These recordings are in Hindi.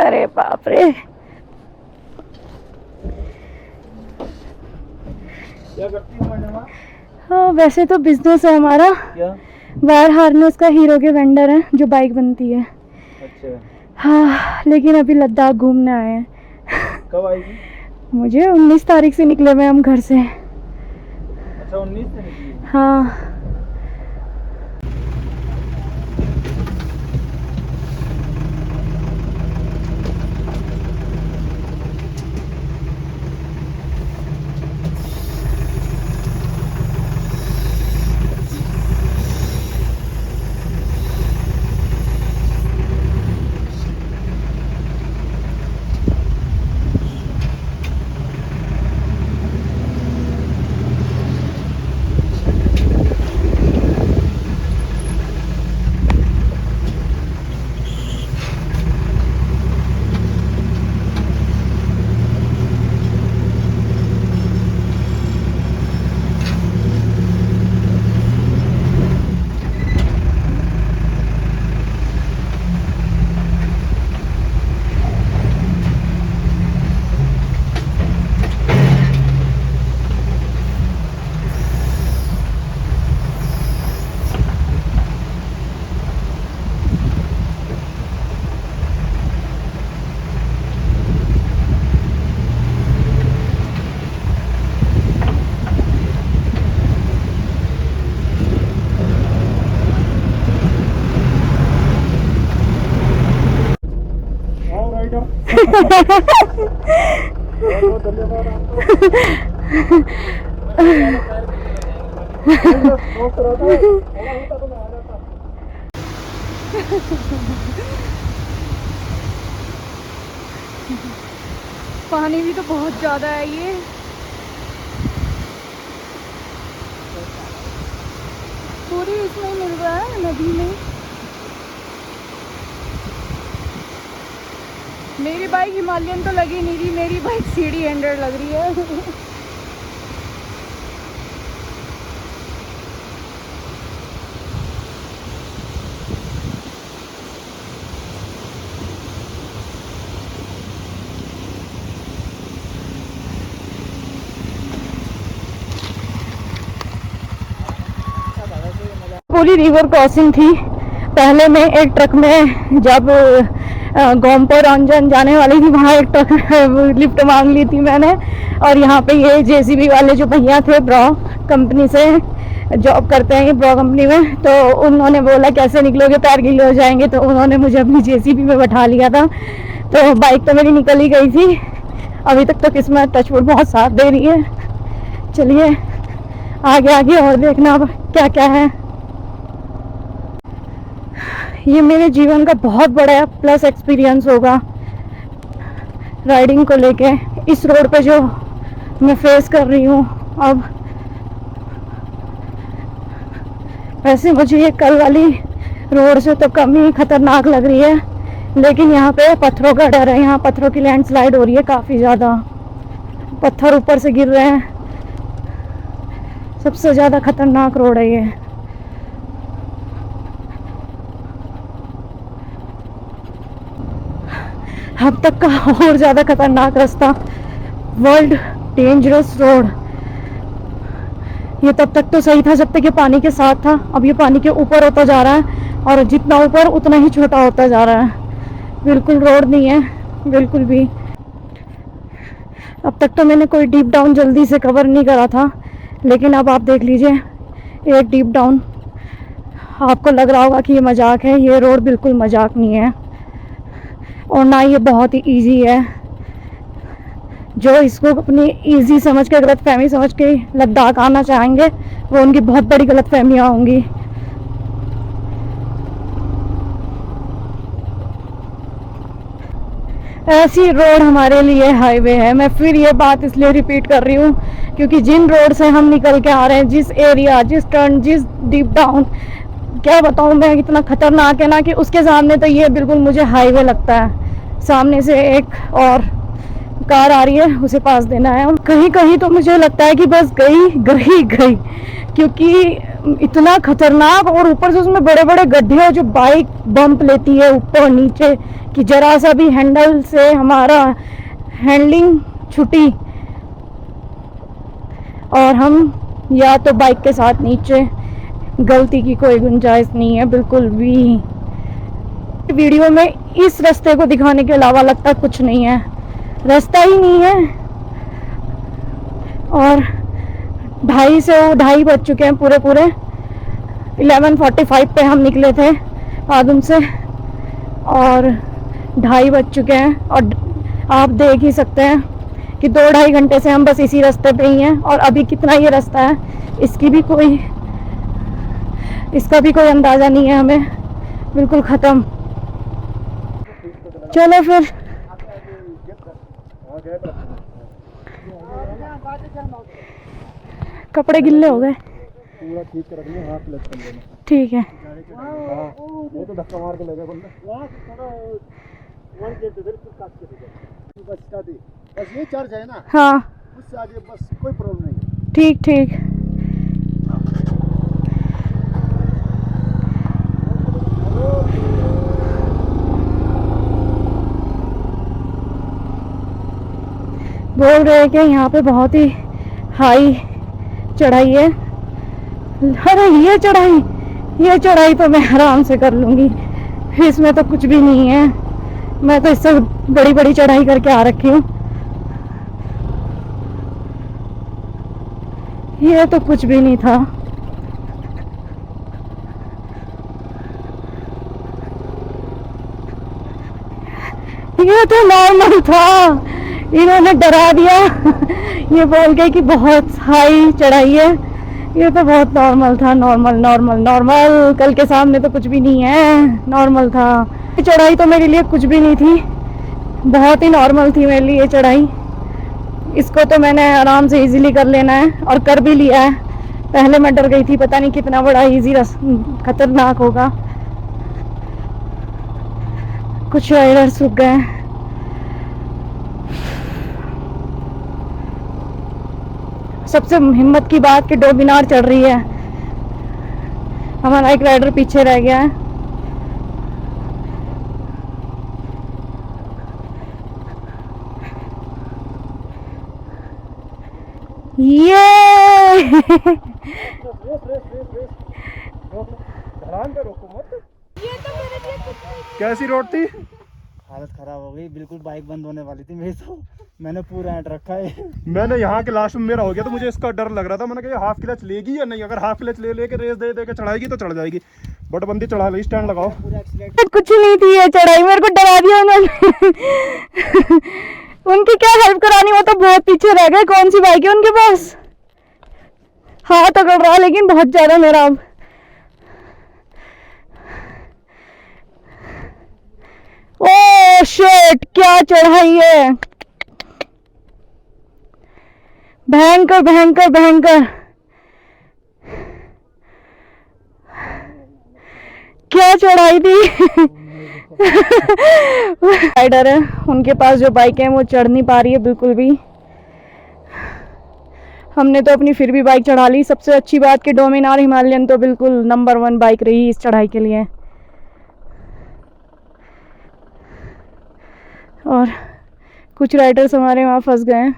अरे बाप रे। क्या करती हो मैडम आप? हाँ वैसे तो बिजनेस है हमारा, क्या? वायर हार्नेस का हीरो के वेंडर है जो बाइक बनती है। अच्छा, हाँ लेकिन अभी लद्दाख घूमने आए हैं। कब आएगी? मुझे 19 तारीख से निकले हुए हम घर से। अच्छा 19 से निकली? हाँ बहुत धन्यवाद आपका। पानी भी तो बहुत ज़्यादा है ये। पूरी इसमें मिल रहा है नदी में। मेरी बाइक हिमालयन तो लगी नहीं रही, मेरी बाइक सीडी 100 लग रही है। पूरी रिवर क्रॉसिंग थी। पहले मैं एक ट्रक में जब गोमपुर अंजन जाने वाली थी, वहाँ एक ट्रक लिफ्ट मांग ली थी मैंने। और यहाँ पे ये जेसीबी वाले जो भैया थे, ब्रॉ कंपनी से जॉब करते हैं ये ब्रॉ कंपनी में, तो उन्होंने बोला कैसे निकलोगे, पैर गीले हो जाएंगे, तो उन्होंने मुझे अपनी जेसीबी में बैठा लिया था। तो बाइक तो मेरी निकल ही गई थी। अभी तक तो किस्मत टचवुड बहुत साथ दे रही है। चलिए आगे आगे और देखना अब क्या क्या है। ये मेरे जीवन का बहुत बड़ा प्लस एक्सपीरियंस होगा राइडिंग को लेके, इस रोड पे जो मैं फेस कर रही हूँ अब। वैसे मुझे ये कल वाली रोड से तो कम ही खतरनाक लग रही है, लेकिन यहाँ पे पत्थरों का डर है। यहाँ पत्थरों की लैंडस्लाइड हो रही है, काफ़ी ज़्यादा पत्थर ऊपर से गिर रहे हैं। सबसे ज़्यादा खतरनाक रोड है ये। अब तक का और ज़्यादा खतरनाक रास्ता, वर्ल्ड डेंजरस रोड। ये तब तक तो सही था जब तक ये पानी के साथ था। अब ये पानी के ऊपर होता जा रहा है, और जितना ऊपर उतना ही छोटा होता जा रहा है। बिल्कुल रोड नहीं है, बिल्कुल भी। अब तक तो मैंने कोई डीप डाउन जल्दी से कवर नहीं करा था, लेकिन अब आप देख लीजिए एक डीप डाउन। आपको लग रहा होगा कि ये मजाक है, ये रोड बिल्कुल मजाक नहीं है, और ना ये बहुत ही इजी है। जो इसको अपनी इजी समझ के, गलतफहमी समझ के लद्दाख आना चाहेंगे, वो उनकी बहुत बड़ी गलतफहमियां होंगी। ऐसी रोड हमारे लिए हाईवे है। मैं फिर ये बात इसलिए रिपीट कर रही हूँ क्योंकि जिन रोड से हम निकल के आ रहे हैं, जिस एरिया, जिस टर्न, जिस डीप डाउन, क्या बताऊँ मैं, इतना खतरनाक है ना कि उसके सामने तो ये बिल्कुल मुझे हाईवे लगता है। सामने से एक और कार आ रही है, उसे पास देना है। कहीं कहीं तो मुझे लगता है कि बस गई गई गई, क्योंकि इतना खतरनाक, और ऊपर से उसमें बड़े बड़े गड्ढे हैं जो बाइक बम्प लेती है ऊपर नीचे, कि जरा सा भी हैंडल से हमारा हैंडलिंग छुटी और हम या तो बाइक के साथ नीचे। गलती की कोई गुंजाइश नहीं है बिल्कुल भी। वीडियो में इस रास्ते को दिखाने के अलावा लगता कुछ नहीं है, रास्ता ही नहीं है। और 2:30 बज चुके हैं पूरे 11:45 पे हम निकले थे पादुम से, और 2:30 बज चुके हैं। और आप देख ही सकते हैं कि 2-2.5 घंटे से हम बस इसी रास्ते पे ही हैं, और अभी कितना ये रास्ता है इसका भी कोई अंदाज़ा नहीं है हमें, बिल्कुल ख़त्म। चलो फिर कपड़े गिल्ले हो गए, पूरा ठीक कर रखना, हाथ क्लच कर लेना। ठीक है। वो तो धक्का मार के ले गया बंदा। वहां से थोड़ा वन गेट इधर फिर काट के दे बस स्टार्ट ही। बस ये चार्ज है ना, हाँ उससे आगे बस कोई प्रॉब्लम नहीं। ठीक ठीक। बोल रहे हैं कि यहाँ पे बहुत ही हाई चढ़ाई है। अरे ये चढ़ाई तो मैं आराम से कर लूँगी, इसमें तो कुछ भी नहीं है। मैं तो इससे बड़ी बड़ी चढ़ाई करके आ रखी हूँ, ये तो कुछ भी नहीं था। ये तो नॉर्मल था, इन्होंने डरा दिया ये बोल के कि बहुत हाई चढ़ाई है। ये तो बहुत नॉर्मल था, नॉर्मल। कल के सामने तो कुछ भी नहीं है, नॉर्मल था। ये चढ़ाई तो मेरे लिए कुछ भी नहीं थी, बहुत ही नॉर्मल थी मेरे लिए ये चढ़ाई। इसको तो मैंने आराम से इजीली कर लेना है, और कर भी लिया है। पहले मैं डर गई थी, पता नहीं कितना बड़ा इजी खतरनाक होगा। कुछ राइडर सूख गए। सबसे हिम्मत की बात कि डोमिनार चढ़ रही है, हमारा एक राइडर पीछे रह गया है। ये कैसी रोड थी? हालत खराब हो गई, बिल्कुल बाइक बंद होने वाली थी मेरी तो। मैंने पूरा ऐड रखा है। मैंने यहाँ के लास्ट में मेरा हो गया तो मुझे इसका डर लग रहा था। मैंने कहा हाफ क्लच लेगी या नहीं, अगर हाफ क्लच ले के रेस दे के चढ़ाएगी तो चढ़ जाएगी, बट बंदी चढ़ा ली। स्टैंड लगाओ। कुछ नहीं थी ये चढ़ाई, मेरे को डरा दिया उन्होंने उनकी क्या हेल्प करानी, वो तो बहुत पीछे रह गए। कौन सी बाइक है उनके पास? हाथ अकड़ रहा लेकिन बहुत ज्यादा मेरा। अब ओ शिट, क्या चढ़ाई है, भयंकर। क्या चढ़ाई थी राइडर है, उनके पास जो बाइक है वो चढ़ नहीं पा रही है बिल्कुल भी। हमने तो अपनी फिर भी बाइक चढ़ा ली। सबसे अच्छी बात कि डोमिनार हिमालयन तो बिल्कुल नंबर 1 बाइक रही इस चढ़ाई के लिए। और कुछ राइडर्स हमारे वहाँ फंस गए हैं।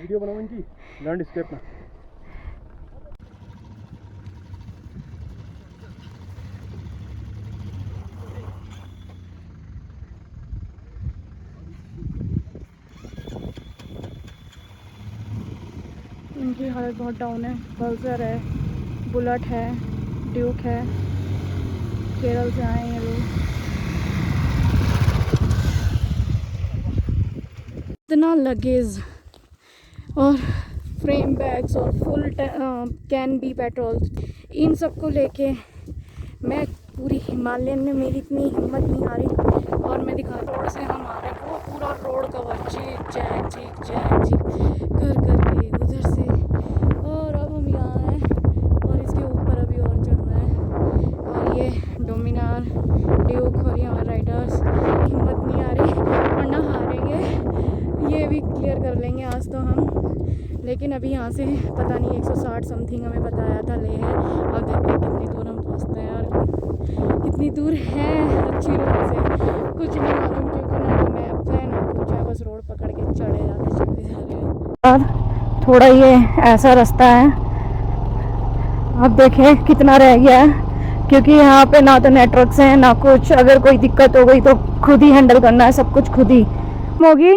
वीडियो बनाओ इनकी लैंडस्केप में। इनकी हालत बहुत डाउन है। पल्सर है, बुलेट है, ड्यूक है, केरल से आए हैं ये लोग। इतना लगेज और फ्रेम बैग्स और फुल कैन बी पेट्रोल, इन सब को लेके मैं पूरी हिमालयन में मेरी इतनी हिम्मत नहीं आ रही। और मैं दिखा, रोड से हम आ रहे हैं, वो पूरा रोड कवर चीख कर करके उधर से, और अब हम यहाँ हैं और इसके ऊपर अभी और चढ़ना है। और ये डोमिनार, ड्यूक और यहाँ राइडर्स हिम्मत नहीं आ रही, वरना हारेंगे। ये भी क्लियर कर लेंगे आज तो हम, लेकिन लेकिन अभी यहाँ से पता नहीं 160 समथिंग हमें बताया था ले है। अब देखते हैं कितनी दूर हम पहुँचते हैं और कितनी दूर है अच्छी रोड से कुछ नहीं मालूम, क्योंकि ना तो मैप है ना कुछ है, बस रोड पकड़ के चढ़े जा रहे हैं। थोड़ा ये ऐसा रास्ता है, अब देखें कितना रह गया है, क्योंकि यहाँ पे ना तो नेटवर्क्स हैं ना कुछ। अगर कोई दिक्कत हो गई तो खुद ही हैंडल करना है सब कुछ, खुद ही होगी।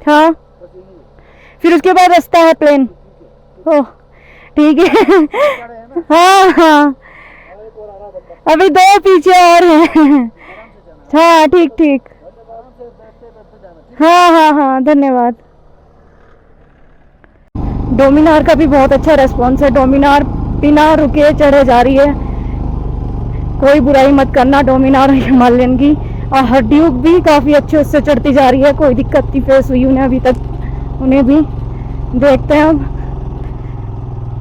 हाँ, फिर उसके बाद रास्ता है प्लेन। ओह ठीक है। हाँ हाँ, अभी 2 पीछे और हैं। हाँ ठीक ठीक, हाँ हाँ हाँ धन्यवाद। डोमिनार का भी बहुत अच्छा रेस्पॉन्स है। डोमिनार बिना रुके चढ़े जा रही है, कोई बुराई मत करना डोमिनार हिमालयन की। और हरड्यूक भी काफ़ी अच्छे उससे चढ़ती जा रही है, कोई दिक्कत नहीं फेस हुई उन्हें अभी तक। उन्हें भी देखते हैं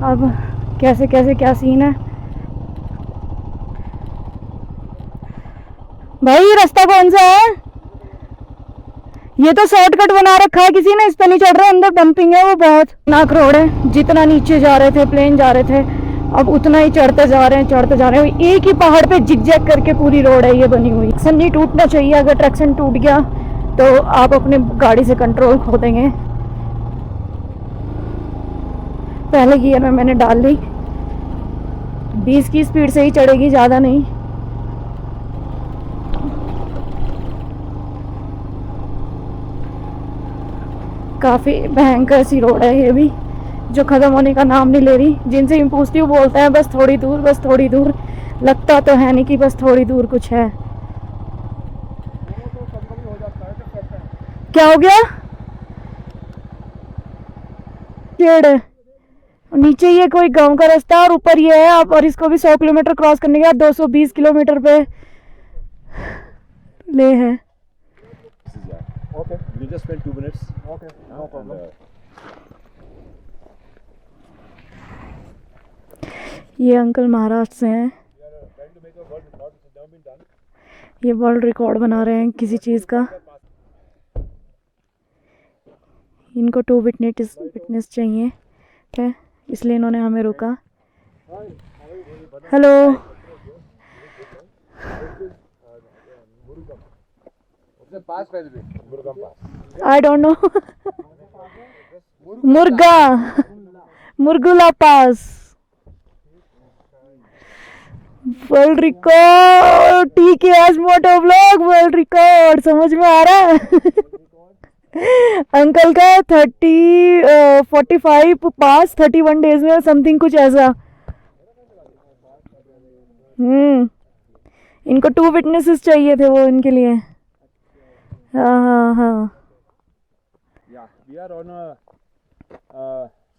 अब कैसे कैसे क्या सीन है। भाई ये रास्ता कौन सा है? ये तो शॉर्टकट बना रखा है किसी ने, इस पे नहीं चढ़ रहे, अंदर डंपिंग है वो बहुत नाक रोड है। जितना नीचे जा रहे थे प्लेन जा रहे थे, अब उतना ही चढ़ते जा रहे हैं चढ़ते जा रहे हैं। एक ही पहाड़ पे जिग-जैग करके पूरी रोड है ये बनी हुई। ट्रैक्शन नहीं टूटना चाहिए, अगर ट्रैक्शन टूट गया तो आप अपने गाड़ी से कंट्रोल खो देंगे। पहले गियर में मैंने डाल ली, 20 की स्पीड से ही चढ़ेगी, ज़्यादा नहीं। काफ़ी भयंकर सी रोड है ये भी, जो ख़त्म होने का नाम नहीं ले रही। जिनसे मैं पूछती हूँ बोलते हैं बस थोड़ी दूर, बस थोड़ी दूर। लगता तो है नहीं कि बस थोड़ी दूर कुछ है। क्या हो गया? पेड़ है नीचे, ये कोई गांव का रास्ता है और ऊपर ये है आप, और इसको भी 100 किलोमीटर क्रॉस करने के बाद 220 किलोमीटर पे ले है। Okay, we just spend 2 minutes. Okay, no problem. ये अंकल महाराष्ट्र से हैं। Trying to make a world record which has never been done. ये वर्ल्ड रिकॉर्ड बना रहे हैं किसी चीज़ का। इनको 2 विटनेस चाहिए है, इसलिए इन्होंने हमें रोका। Hello, It's a pass by the way. Murugam Pass. I don't know. मुरगुला पास, वर्ल्ड रिकॉर्ड। ठीक है, आज मोटो ब्लॉग वर्ल्ड रिकॉर्ड समझ में आ रहा है। अंकल का 45 पास 31 डेज में समथिंग कुछ ऐसा। इनको 2 विटनेसेस चाहिए थे वो इनके लिए। हाँ हाँ। Yeah, we are on a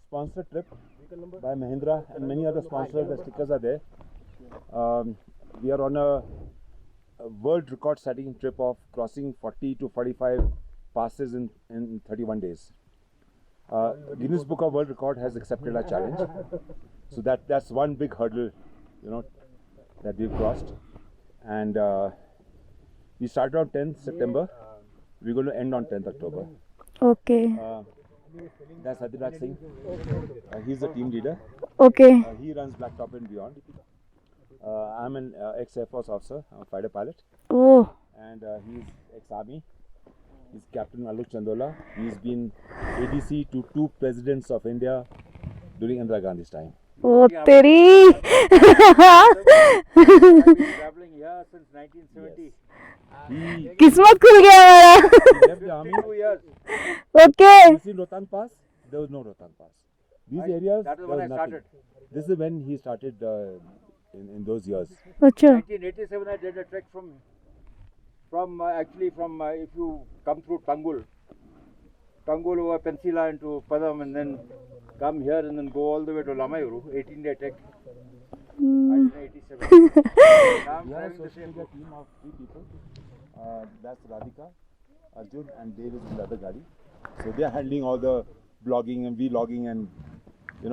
sponsored trip by Mahindra and many other sponsors. The stickers are there. We are on a world record setting trip of crossing 40 to 45 passes in 31 days. Guinness Book of World Record has accepted our challenge. So that's one big hurdle, that we've crossed. And we started on 10th September. We're going to end on 10th October. Okay. That's Hadiraj Singh. He's the team leader. Okay. He runs Blacktop and beyond. I'm an ex-Air Force officer. I'm a fighter pilot. Oh. And he's ex-Army. He's Captain Alok Chandola. He's been ADC to 2 presidents of India during Indira Gandhi's time. Oh, तेरी। Traveling here since 1970. किस्मत खुल गया हमारा। He left the army. 2 years. Okay. You see Rohtang Pass? There was no Rohtang Pass. These areas, That was there when was I nothing. started. This is when he started in those years. अच्छा। 1987 I did a trek from if you come through Tangul over Pensila into Padam and then come here and then go all the way to Lamayuru, 18-day trek. I did in 87. Now I'm We have driving the same a team of 3 people. That's Radhika, Arjun, and Dave is in the other gadi. So they are handling all the blogging and vlogging and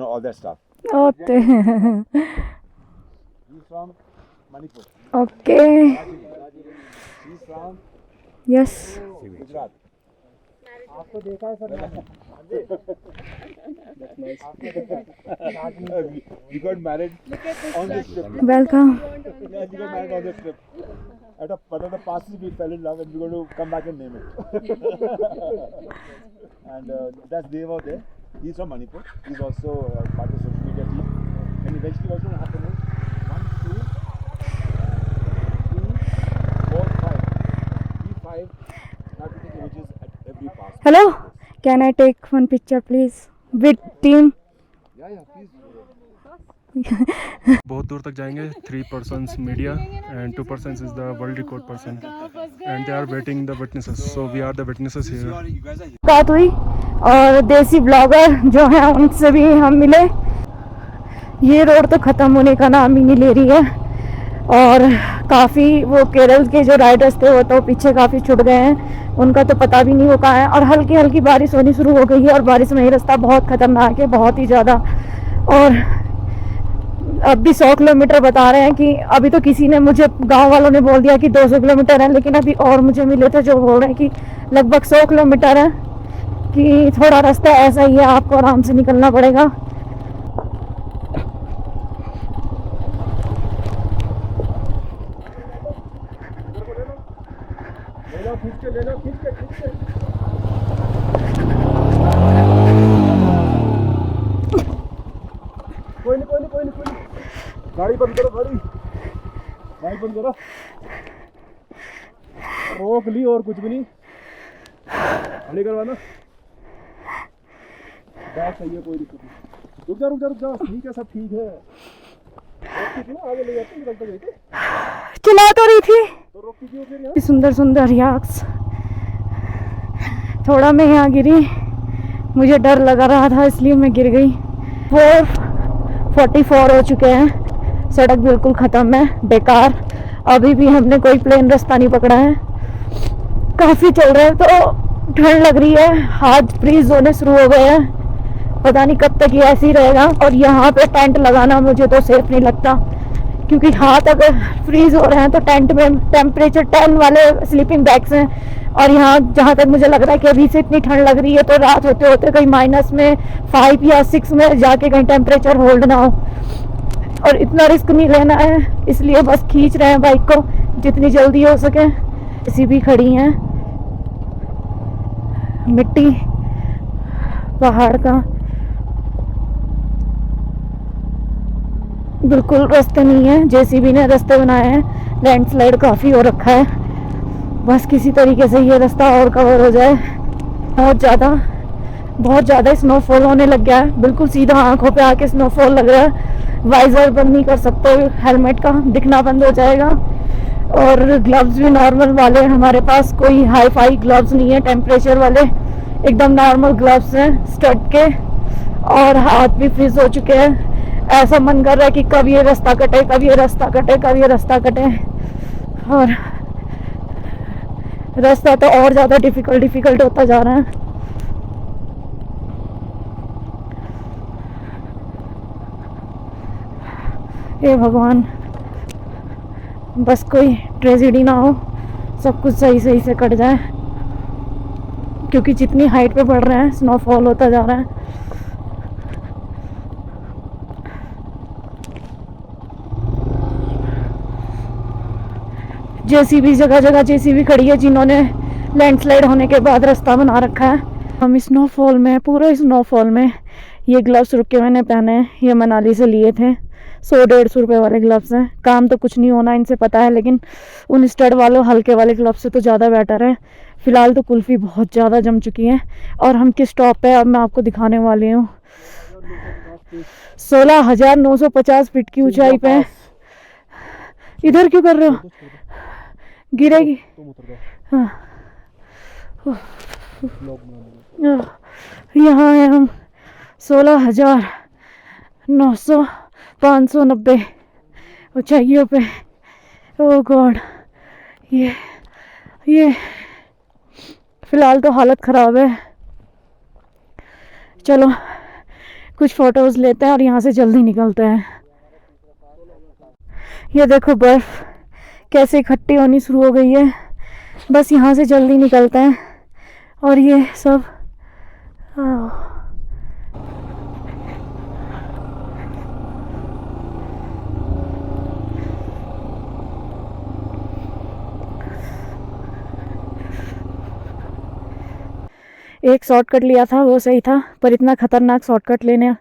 all that stuff. Okay. He's from Manipur. Okay. He's from Yes. Gujarat. आपको देखा है sir We got married on this trip. Welcome. Yeah, we got married on this trip. At one of the passes we fell in love and we're going to come back and name it. And that's Deva there. He's from Manipur. He's also part of the social media team. And eventually what's going to happen is 1, 2, 3, 4, 5. We 5 have to take images at every pass. Hello, can I take one picture please with team? Yeah, please. बहुत दूर तक जाएंगे। 3 persons media and 2 persons is the world record person and they are waiting the witnesses, so we are the witnesses here. बात हुई और देसी ब्लॉगर जो हैं उनसे भी हम मिले। ये रोड तो ख़त्म होने का नाम ही नहीं ले रही है और काफ़ी वो केरल के जो राइडर्स थे वो तो पीछे काफ़ी छूट गए हैं, उनका तो पता भी नहीं हो कहाँ है। और हल्की हल्की बारिश होनी शुरू हो गई है और बारिश में ही रास्ता बहुत ख़तरनाक है, बहुत ही ज़्यादा। और अब भी 100 किलोमीटर बता रहे हैं कि अभी तो किसी ने मुझे गांव वालों ने बोल दिया कि 200 किलोमीटर है, लेकिन अभी और मुझे मिले थे जो बोल रहे हैं कि लगभग 100 किलोमीटर है, कि थोड़ा रास्ता ऐसा ही है, आपको आराम से निकलना पड़ेगा। कोई नहीं। गाड़ी बंद करो, गाड़ी बंद करो। रोक ली और कुछ भी नहीं। खड़ी करवाना। बैग सही है, कोई दिक्कत नहीं। रुक जा। ठीक है, सब ठीक है। आगे ले जाते निकलते गए थे। चला तो रही थी तो रोक क्यों फिर यहाँ? सुंदर सुंदर याक्स। थोड़ा मैं यहाँ गिरी, मुझे डर लगा रहा था इसलिए मैं गिर गई। 4:44 हो चुके हैं, सड़क बिल्कुल ख़त्म है, बेकार। अभी भी हमने कोई प्लेन रास्ता नहीं पकड़ा है। काफ़ी चल रहे हैं तो ठंड लग रही है, हाथ फ्रीज होने शुरू हो गए हैं। पता नहीं कब तक ये ऐसे ही रहेगा। और यहाँ पे टेंट लगाना मुझे तो सेफ नहीं लगता, क्योंकि हाथ अगर फ्रीज हो रहे हैं तो टेंट में टेम्परेचर 10 वाले स्लीपिंग बैग्स हैं। और यहाँ जहाँ तक मुझे लग रहा है कि अभी से इतनी ठंड लग रही है तो रात होते होते कहीं -5 या 6 में जाके कहीं टेम्परेचर होल्ड ना हो। और इतना रिस्क नहीं लेना है, इसलिए बस खींच रहे हैं बाइक को जितनी जल्दी हो सके। ऐसी भी खड़ी हैं, मिट्टी पहाड़ का बिल्कुल रास्ते नहीं है। जेसीबी ने रास्ते बनाए हैं, लैंडस्लाइड काफ़ी हो रखा है। बस किसी तरीके से ये रास्ता और कवर हो जाए। बहुत ज़्यादा स्नोफॉल होने लग गया है, बिल्कुल सीधा आंखों पे आके स्नोफॉल लग रहा है। वाइजर बंद नहीं कर सकते, हेलमेट का दिखना बंद हो जाएगा। और ग्लव्स भी नॉर्मल वाले हमारे पास, कोई हाई फाई ग्लव्स नहीं है, टेम्परेचर वाले एकदम नॉर्मल ग्लव्स हैं स्टड के। और हाथ भी फ्रीज हो चुके हैं। ऐसा मन कर रहा है कि कब ये रास्ता कटे, कब ये रास्ता कटे, कब ये रास्ता कटे। और रास्ता तो और ज़्यादा डिफ़िकल्ट होता जा रहा है। हे भगवान, बस कोई ट्रेजेडी ना हो, सब कुछ सही से कट जाए, क्योंकि जितनी हाइट पे बढ़ रहे हैं स्नोफॉल होता जा रहा है। जेसीबी जगह जेसीबी खड़ी है, जिन्होंने लैंडस्लाइड होने के बाद रास्ता बना रखा है। हम स्नोफॉल में, पूरे स्नोफॉल में ये ग्लव्स रुक के मैंने पहने हैं, ये मनाली से लिए थे। 100-150 रुपये वाले ग्लव्स हैं। काम तो कुछ नहीं होना इनसे, पता है, लेकिन उन स्टड वालों हल्के वाले ग्लव्स से तो ज़्यादा बेटर है। फ़िलहाल तो कुल्फ़ी बहुत ज़्यादा जम चुकी है। और हम किस स्टॉप पे, अब मैं आपको दिखाने वाली हूँ। 16,950 फीट की ऊंचाई पे। इधर क्यों कर रहे हो, गिरेगी। हाँ, यहाँ है हम 16,590 ऊंचाइयों पे। ओह गॉड, ये फिलहाल तो हालत ख़राब है। चलो कुछ फ़ोटोज़ लेते हैं और यहाँ से जल्दी निकलते हैं। ये देखो बर्फ़ कैसे इकट्ठी होनी शुरू हो गई है। बस यहाँ से जल्दी निकलते हैं और ये सब एक शॉर्टकट लिया था वो सही था, पर इतना ख़तरनाक शॉर्टकट लेने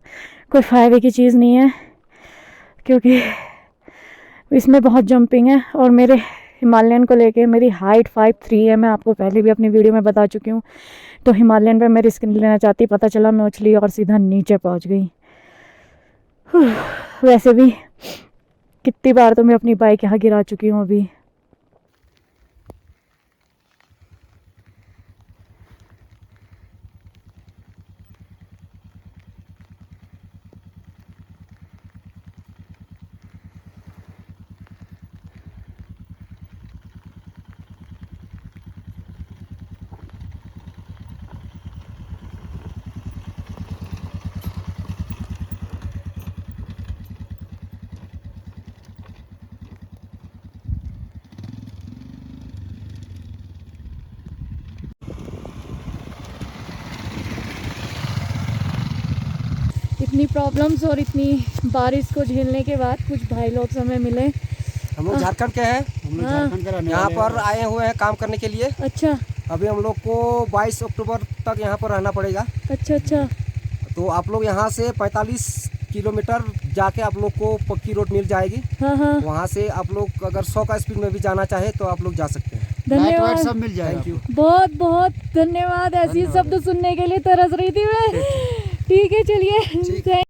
कोई फ़ायदे की चीज़ नहीं है, क्योंकि इसमें बहुत जंपिंग है। और मेरे हिमालयन को लेके मेरी हाइट 5'3" है, मैं आपको पहले भी अपनी वीडियो में बता चुकी हूँ। तो हिमालयन पे मैं रिस्क नहीं लेना चाहती, पता चला मैं उछली और सीधा नीचे पहुँच गई। वैसे भी कितनी बार तो मैं अपनी बाइक यहाँ गिरा चुकी हूँ अभी। इतनी प्रॉब्लम्स और इतनी बारिश को झेलने के बाद कुछ भाई लोग हमें मिले। हम लोग झारखंड के हैं, यहाँ पर आए हुए हैं काम करने के लिए। अच्छा अभी हम लोग को 22 अक्टूबर तक यहाँ पर रहना पड़ेगा। अच्छा। तो आप लोग यहाँ से 45 किलोमीटर जाके आप लोग को पक्की रोड मिल जाएगी। हाँ। वहाँ से आप लोग अगर 100 का स्पीड में भी जाना चाहे तो आप लोग जा सकते हैं। धन्यवाद, सब मिल जाएगा। थैंक यू, बहुत बहुत धन्यवाद। ऐसी शब्द सुनने के लिए तरस रही थी मैं। ठीक है, चलिए।